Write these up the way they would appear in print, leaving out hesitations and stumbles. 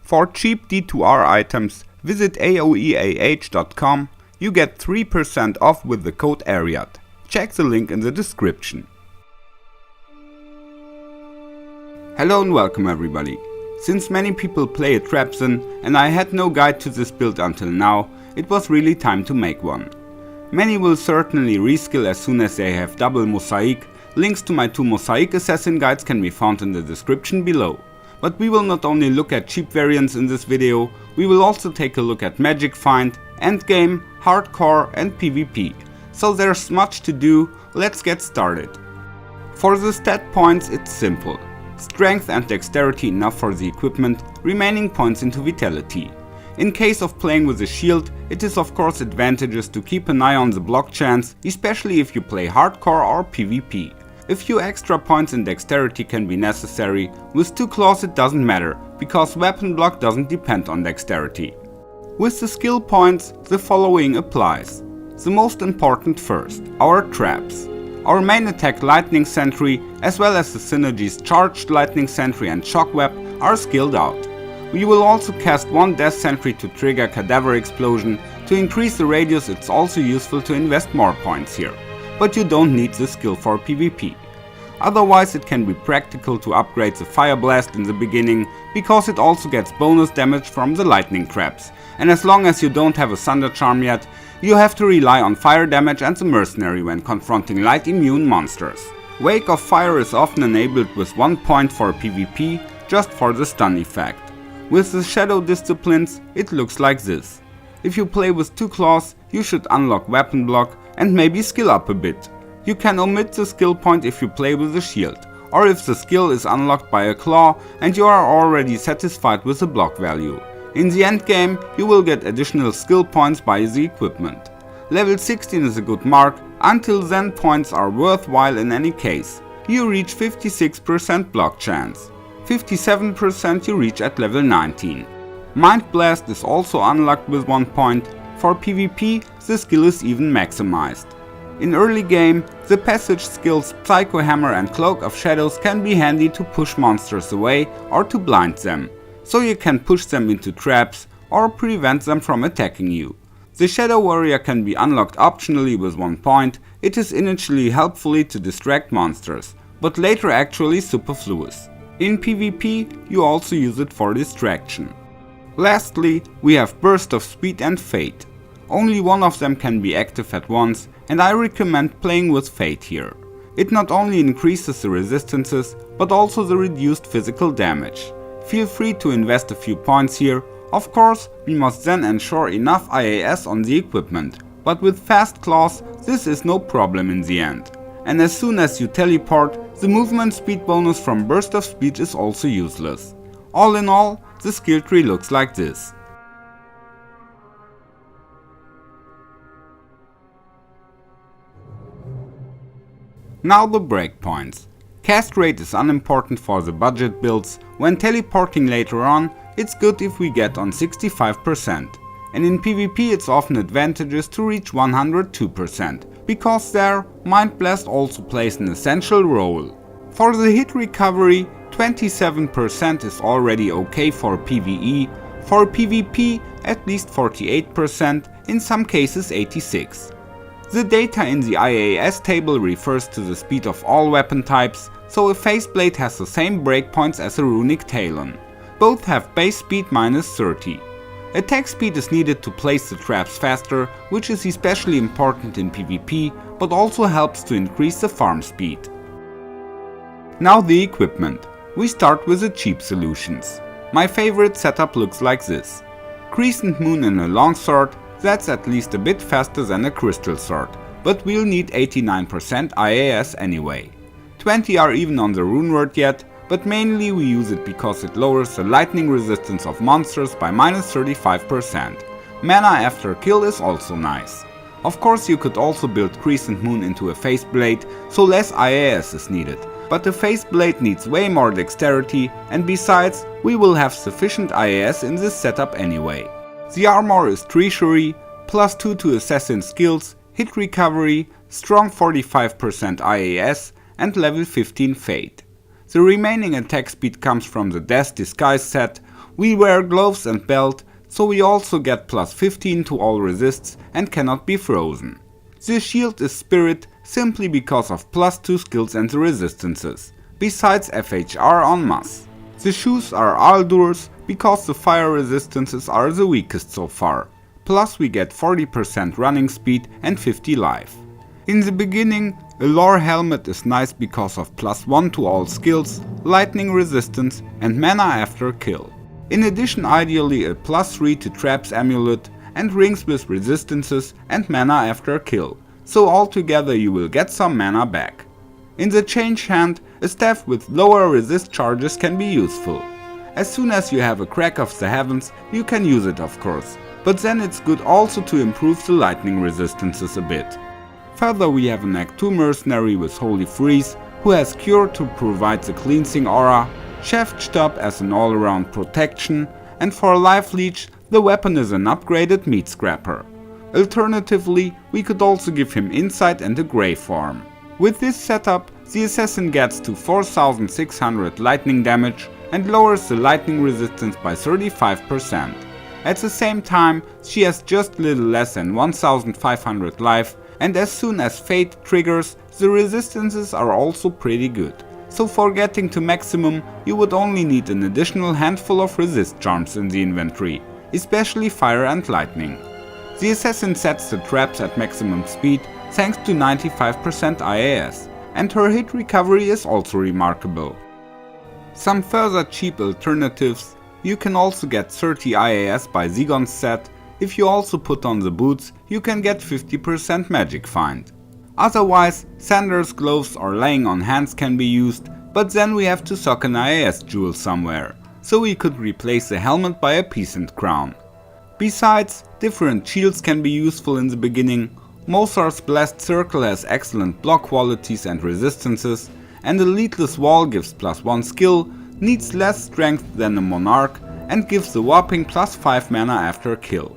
For cheap D2R items, visit aoeah.com. You get 3% off with the code ARIAD. Check the link in the description. Hello and welcome everybody. Since many people play a Trapsin and I had no guide to this build until now, it was really time to make one. Many will certainly reskill as soon as they have double Mosaic. Links to my 2 Mosaic assassin guides can be found in the description below. But we will not only look at cheap variants in this video, we will also take a look at Magic Find, Endgame, Hardcore and PvP. So there's much to do, let's get started. For the stat points it's simple. Strength and dexterity enough for the equipment, remaining points into vitality. In case of playing with a shield, it is of course advantageous to keep an eye on the block chance, especially if you play hardcore or PvP. A few extra points in dexterity can be necessary, with 2 claws it doesn't matter, because weapon block doesn't depend on dexterity. With the skill points, the following applies. The most important first, our traps. Our main attack Lightning Sentry, as well as the synergies Charged Lightning Sentry and Shockwave are skilled out. We will also cast 1 Death Sentry to trigger Cadaver Explosion. To increase the radius it's also useful to invest more points here. But you don't need this skill for PvP. Otherwise it can be practical to upgrade the Fire Blast in the beginning, because it also gets bonus damage from the lightning traps, and as long as you don't have a Thunder Charm yet, you have to rely on fire damage and the Mercenary when confronting light immune monsters. Wake of Fire is often enabled with 1 point for PvP, just for the stun effect. With the Shadow Disciplines it looks like this. If you play with 2 claws, you should unlock weapon block and maybe skill up a bit. You can omit the skill point if you play with a shield, or if the skill is unlocked by a claw and you are already satisfied with the block value. In the endgame you will get additional skill points by the equipment. Level 16 is a good mark, until then points are worthwhile in any case. You reach 56% block chance. 57% you reach at level 19. Mind Blast is also unlocked with 1 point. For PvP, the skill is even maximized. In early game, the passage skills Psycho Hammer and Cloak of Shadows can be handy to push monsters away or to blind them, so you can push them into traps or prevent them from attacking you. The Shadow Warrior can be unlocked optionally with 1 point. It is initially helpful to distract monsters, but later actually superfluous. In PvP, you also use it for distraction. Lastly, we have Burst of Speed and Fate. Only one of them can be active at once, and I recommend playing with Fate here. It not only increases the resistances, but also the reduced physical damage. Feel free to invest a few points here. Of course, we must then ensure enough IAS on the equipment, but with Fast Claws this is no problem in the end. And as soon as you teleport, the movement speed bonus from Burst of Speed is also useless. All in all, the skill tree looks like this. Now the breakpoints. Cast rate is unimportant for the budget builds. When teleporting later on, it's good if we get on 65%. And in PvP it's often advantageous to reach 102%, because there Mind Blast also plays an essential role. For the hit recovery, 27% is already okay for PvE, for PvP at least 48%, in some cases 86%. The data in the IAS table refers to the speed of all weapon types, so a Faceblade has the same breakpoints as a Runic Talon. Both have base speed -30. Attack speed is needed to place the traps faster, which is especially important in PvP, but also helps to increase the farm speed. Now the equipment. We start with the cheap solutions. My favorite setup looks like this. Crescent Moon in a longsword, that's at least a bit faster than a crystal sword, but we'll need 89% IAS anyway. 20 are even on the rune word yet, but mainly we use it because it lowers the lightning resistance of monsters by -35%. Mana after kill is also nice. Of course you could also build Crescent Moon into a Faceblade, so less IAS is needed, but the Faceblade needs way more dexterity, and besides we will have sufficient IAS in this setup anyway. The armor is Treasury, +2 to assassin skills, hit recovery, strong 45% IAS and level 15 Fate. The remaining attack speed comes from the Death Disguise set, We wear gloves and belt, so we also get plus 15 to all resists and cannot be frozen. The shield is spirit simply because of plus 2 skills and the resistances, besides FHR en masse. The shoes are Aldurs because the fire resistances are the weakest so far, plus we get 40% running speed and 50 life. In the beginning, a lore helmet is nice because of plus 1 to all skills, lightning resistance and mana after kill. In addition, ideally a plus 3 to traps amulet and rings with resistances and mana after kill, so altogether you will get some mana back. In the change hand, a staff with lower resist charges can be useful. As soon as you have a crack of the heavens, you can use it of course, but then it's good also to improve the lightning resistances a bit. Further, we have an Act 2 mercenary with Holy Freeze, who has Cure to provide the cleansing aura, Chefstab as an all-around protection, and for Life Leech the weapon is an upgraded meat scrapper. Alternatively, we could also give him Insight and a Grey form. With this setup, the assassin gets to 4600 lightning damage and lowers the lightning resistance by 35%. At the same time, she has just little less than 1500 life, and as soon as Fate triggers, the resistances are also pretty good. So for getting to maximum, you would only need an additional handful of resist charms in the inventory, especially fire and lightning. The assassin sets the traps at maximum speed thanks to 95% IAS, and her hit recovery is also remarkable. Some further cheap alternatives: you can also get 30 IAS by Zigon's set. If you also put on the boots, you can get 50% magic find. Otherwise, Sanders, gloves or laying on hands can be used, but then we have to sock an IAS jewel somewhere, so we could replace the helmet by a peasant crown. Besides, different shields can be useful in the beginning. Mosar's Blessed Circle has excellent block qualities and resistances, and the Leadless Wall gives plus 1 skill, needs less strength than a Monarch, and gives a whopping plus 5 mana after kill.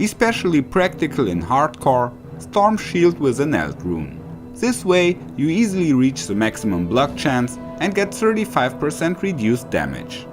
Especially practical in hardcore, Storm Shield with an Eld rune. This way you easily reach the maximum block chance and get 35% reduced damage.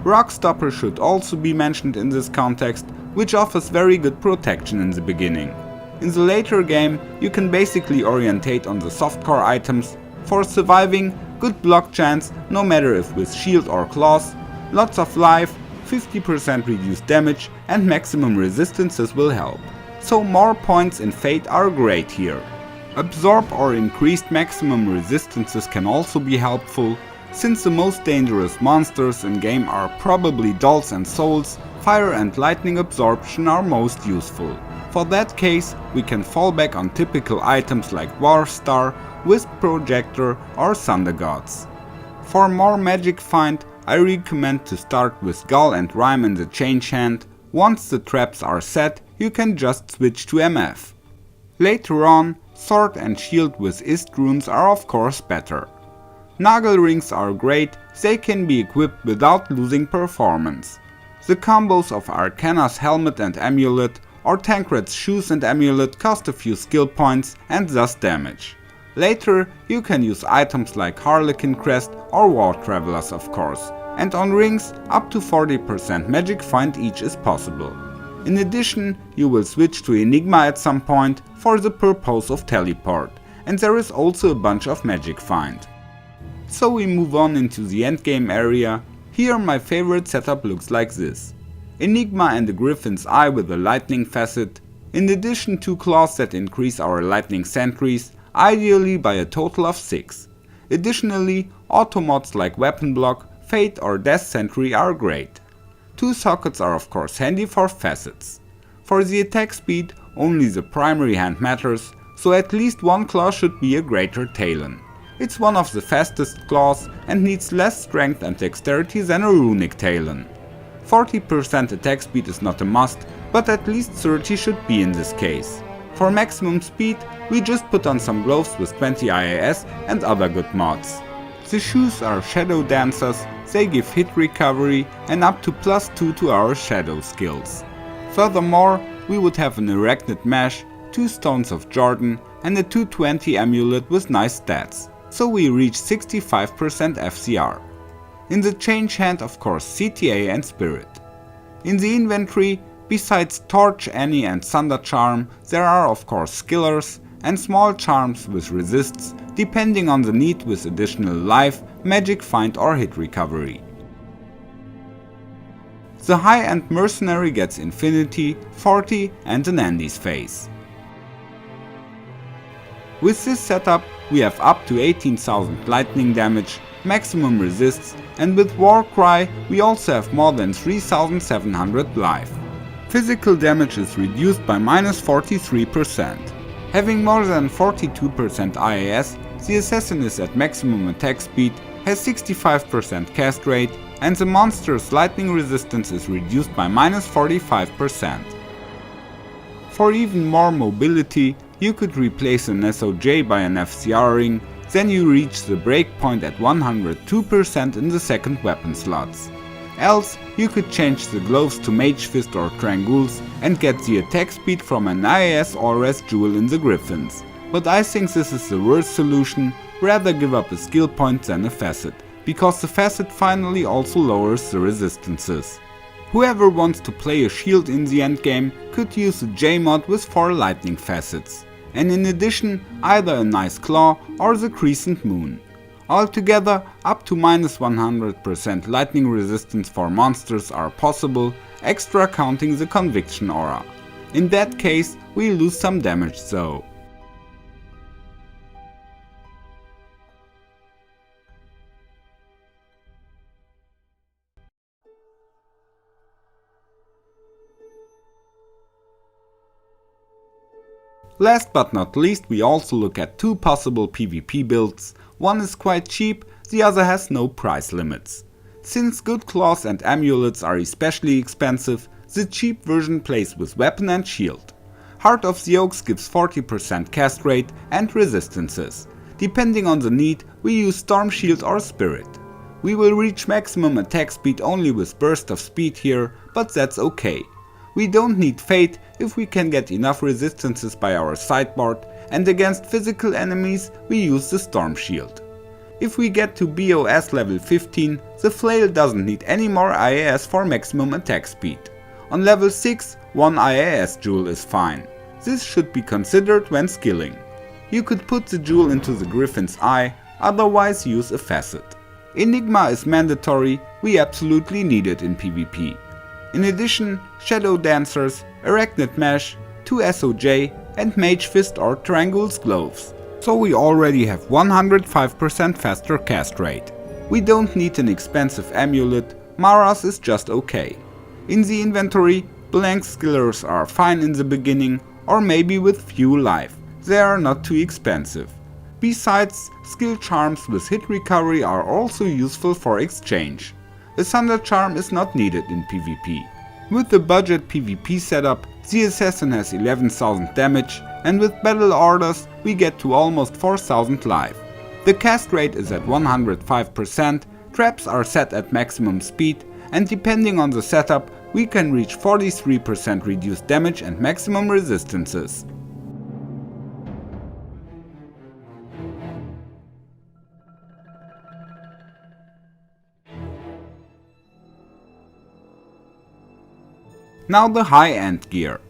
Rockstopper should also be mentioned in this context, which offers very good protection in the beginning. In the later game you can basically orientate on the softcore items. For surviving, good block chance no matter if with shield or claws, lots of life, 50% reduced damage and maximum resistances will help. So more points in Fate are great here. Absorb or increased maximum resistances can also be helpful, since the most dangerous monsters in game are probably dolls and souls, fire and lightning absorption are most useful. For that case, we can fall back on typical items like Dwarf Star, Wisp Projector or Thunder Gods. For more magic find, I recommend to start with Gull and Rhyme in the change hand. Once the traps are set, you can just switch to MF. Later on, Sword and Shield with Ist runes are of course better. Nagel rings are great, they can be equipped without losing performance. The combos of Arcana's helmet and amulet or Tancred's shoes and amulet cost a few skill points and thus damage. Later you can use items like Harlequin Crest or War Travelers of course, and on rings up to 40% magic find each is possible. In addition, you will switch to Enigma at some point for the purpose of teleport, and there is also a bunch of magic find. So we move on into the endgame area. Here my favorite setup looks like this. Enigma and a Griffin's Eye with a lightning facet, in addition 2 claws that increase our lightning sentries, ideally by a total of 6. Additionally, automods like Weapon Block, Fate or Death Sentry are great. 2 sockets are of course handy for facets. For the attack speed, only the primary hand matters, so at least 1 claw should be a Greater Talon. It's one of the fastest claws and needs less strength and dexterity than a Runic Talon. 40% attack speed is not a must, but at least 30 should be in this case. For maximum speed, we just put on some gloves with 20 IAS and other good mods. The shoes are Shadow Dancers, they give hit recovery and up to +2 to our shadow skills. Furthermore, we would have an Arachnid Mesh, 2 Stones of Jordan and a 220 amulet with nice stats, so we reach 65% FCR. In the change hand, of course, CTA and Spirit. In the inventory, besides Torch, Annie and Thunder Charm, there are of course skillers and small charms with resists, depending on the need, with additional life, magic find or hit recovery. The high-end Mercenary gets Infinity, 40 and an Andy's face. With this setup we have up to 18,000 lightning damage, maximum resists, and with Warcry we also have more than 3,700 life. Physical damage is reduced by -43%. Having more than 42% IAS, the assassin is at maximum attack speed, has 65% cast rate, and the monster's lightning resistance is reduced by -45%. For even more mobility, you could replace an SOJ by an FCR ring, then you reach the breakpoint at 102% in the second weapon slots. Else, you could change the gloves to Mage Fist or Trangules and get the attack speed from an IAS All-Res jewel in the Griffins. But I think this is the worst solution, rather give up a skill point than a facet, because the facet finally also lowers the resistances. Whoever wants to play a shield in the endgame could use a J-mod with 4 lightning facets, and in addition either a nice claw or the crescent moon. Altogether up to -100% lightning resistance for monsters are possible, extra counting the conviction aura. In that case we lose some damage though. Last but not least, we also look at 2 possible PvP builds. One is quite cheap, the other has no price limits. Since good claws and amulets are especially expensive, the cheap version plays with weapon and shield. Heart of the Oaks gives 40% cast rate and resistances. Depending on the need, we use Storm Shield or Spirit. We will reach maximum attack speed only with Burst of Speed here, but that's okay. We don't need Fate if we can get enough resistances by our sideboard, and against physical enemies we use the Storm Shield. If we get to BOS level 15, the Flail doesn't need any more IAS for maximum attack speed. On level 6, 1 IAS jewel is fine. This should be considered when skilling. You could put the jewel into the Griffin's eye, otherwise use a facet. Enigma is mandatory, we absolutely need it in PvP. In addition, Shadow Dancers, Arachnid Mesh, 2 SOJ and Mage Fist or Trangule's gloves. So we already have 105% faster cast rate. We don't need an expensive amulet, Mara's is just okay. In the inventory, blank skillers are fine in the beginning, or maybe with few life, they are not too expensive. Besides, skill charms with hit recovery are also useful for exchange. A Thunder Charm is not needed in PvP. With the budget PvP setup, the assassin has 11,000 damage, and with battle orders we get to almost 4,000 life. The cast rate is at 105%, traps are set at maximum speed, and depending on the setup we can reach 43% reduced damage and maximum resistances. Now the high-end gear.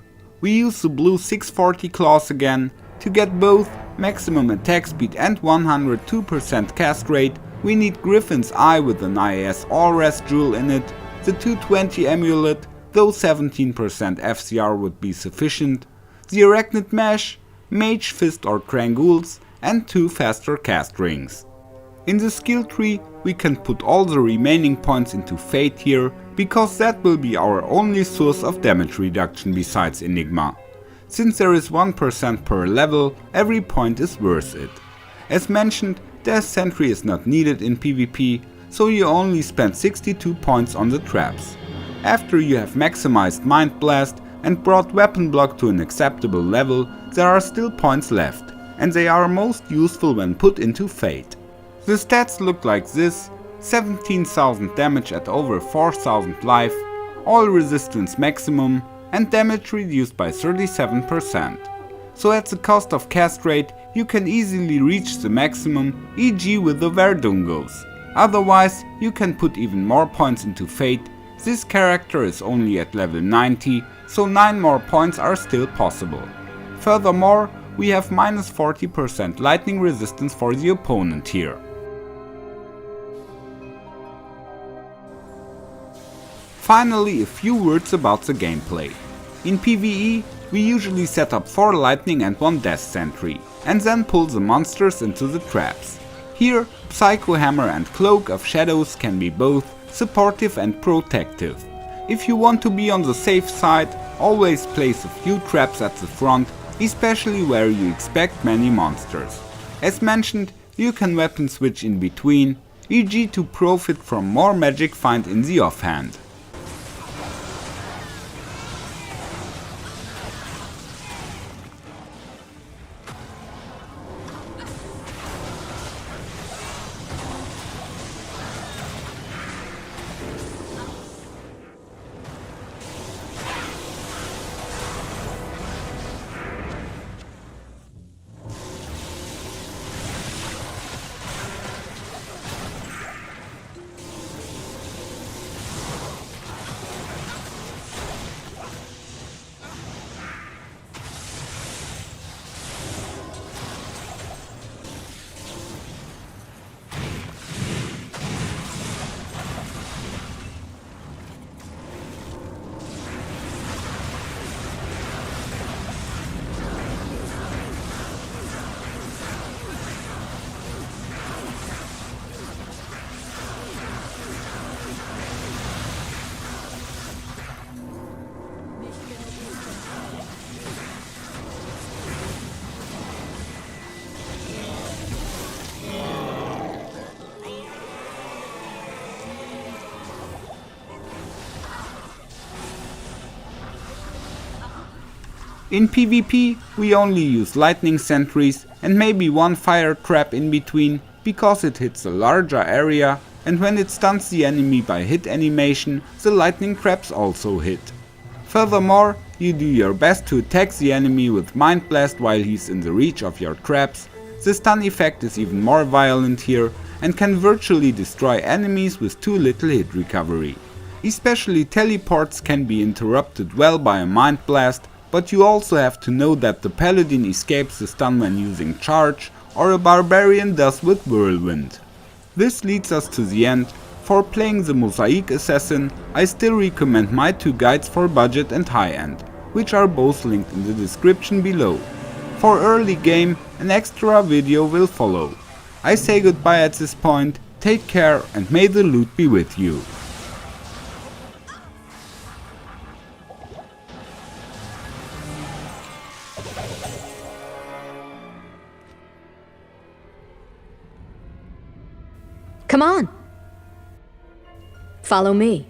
We use the blue 640 claws again. To get both maximum attack speed and 102% cast rate, we need Griffin's Eye with an IAS All-Res jewel in it, the 220 amulet, though 17% FCR would be sufficient, the Arachnid Mesh, Mage Fist or Trangules, and 2 faster cast rings. In the skill tree we can put all the remaining points into Fate here, because that will be our only source of damage reduction besides Enigma. Since there is 1% per level, every point is worth it. As mentioned, Death Sentry is not needed in PvP, so you only spend 62 points on the traps. After you have maximized Mind Blast and brought Weapon Block to an acceptable level, there are still points left, and they are most useful when put into Fate. The stats look like this: 17,000 damage at over 4,000 life, all resistance maximum, and damage reduced by 37%. So at the cost of cast rate you can easily reach the maximum, e.g. with the Verdungos. Otherwise, you can put even more points into Fate. This character is only at level 90, so 9 more points are still possible. Furthermore, we have minus 40% lightning resistance for the opponent here. Finally, a few words about the gameplay. In PvE, we usually set up 4 lightning and 1 death sentry, and then pull the monsters into the traps. Here, Psycho Hammer and Cloak of Shadows can be both supportive and protective. If you want to be on the safe side, always place a few traps at the front, especially where you expect many monsters. As mentioned, you can weapon switch in between, e.g. to profit from more magic find in the offhand. In PvP, we only use lightning sentries and maybe 1 fire trap in between, because it hits a larger area, and when it stuns the enemy by hit animation, the lightning traps also hit. Furthermore, you do your best to attack the enemy with Mind Blast while he's in the reach of your traps. The stun effect is even more violent here and can virtually destroy enemies with too little hit recovery. Especially teleports can be interrupted well by a Mind Blast, but you also have to know that the paladin escapes the stun when using charge, or a barbarian does with whirlwind. This leads us to the end. For playing the Mosaic Assassin, I still recommend my 2 guides for budget and high end, which are both linked in the description below. For early game, an extra video will follow. I say goodbye at this point, take care and may the loot be with you. Come on. Follow me.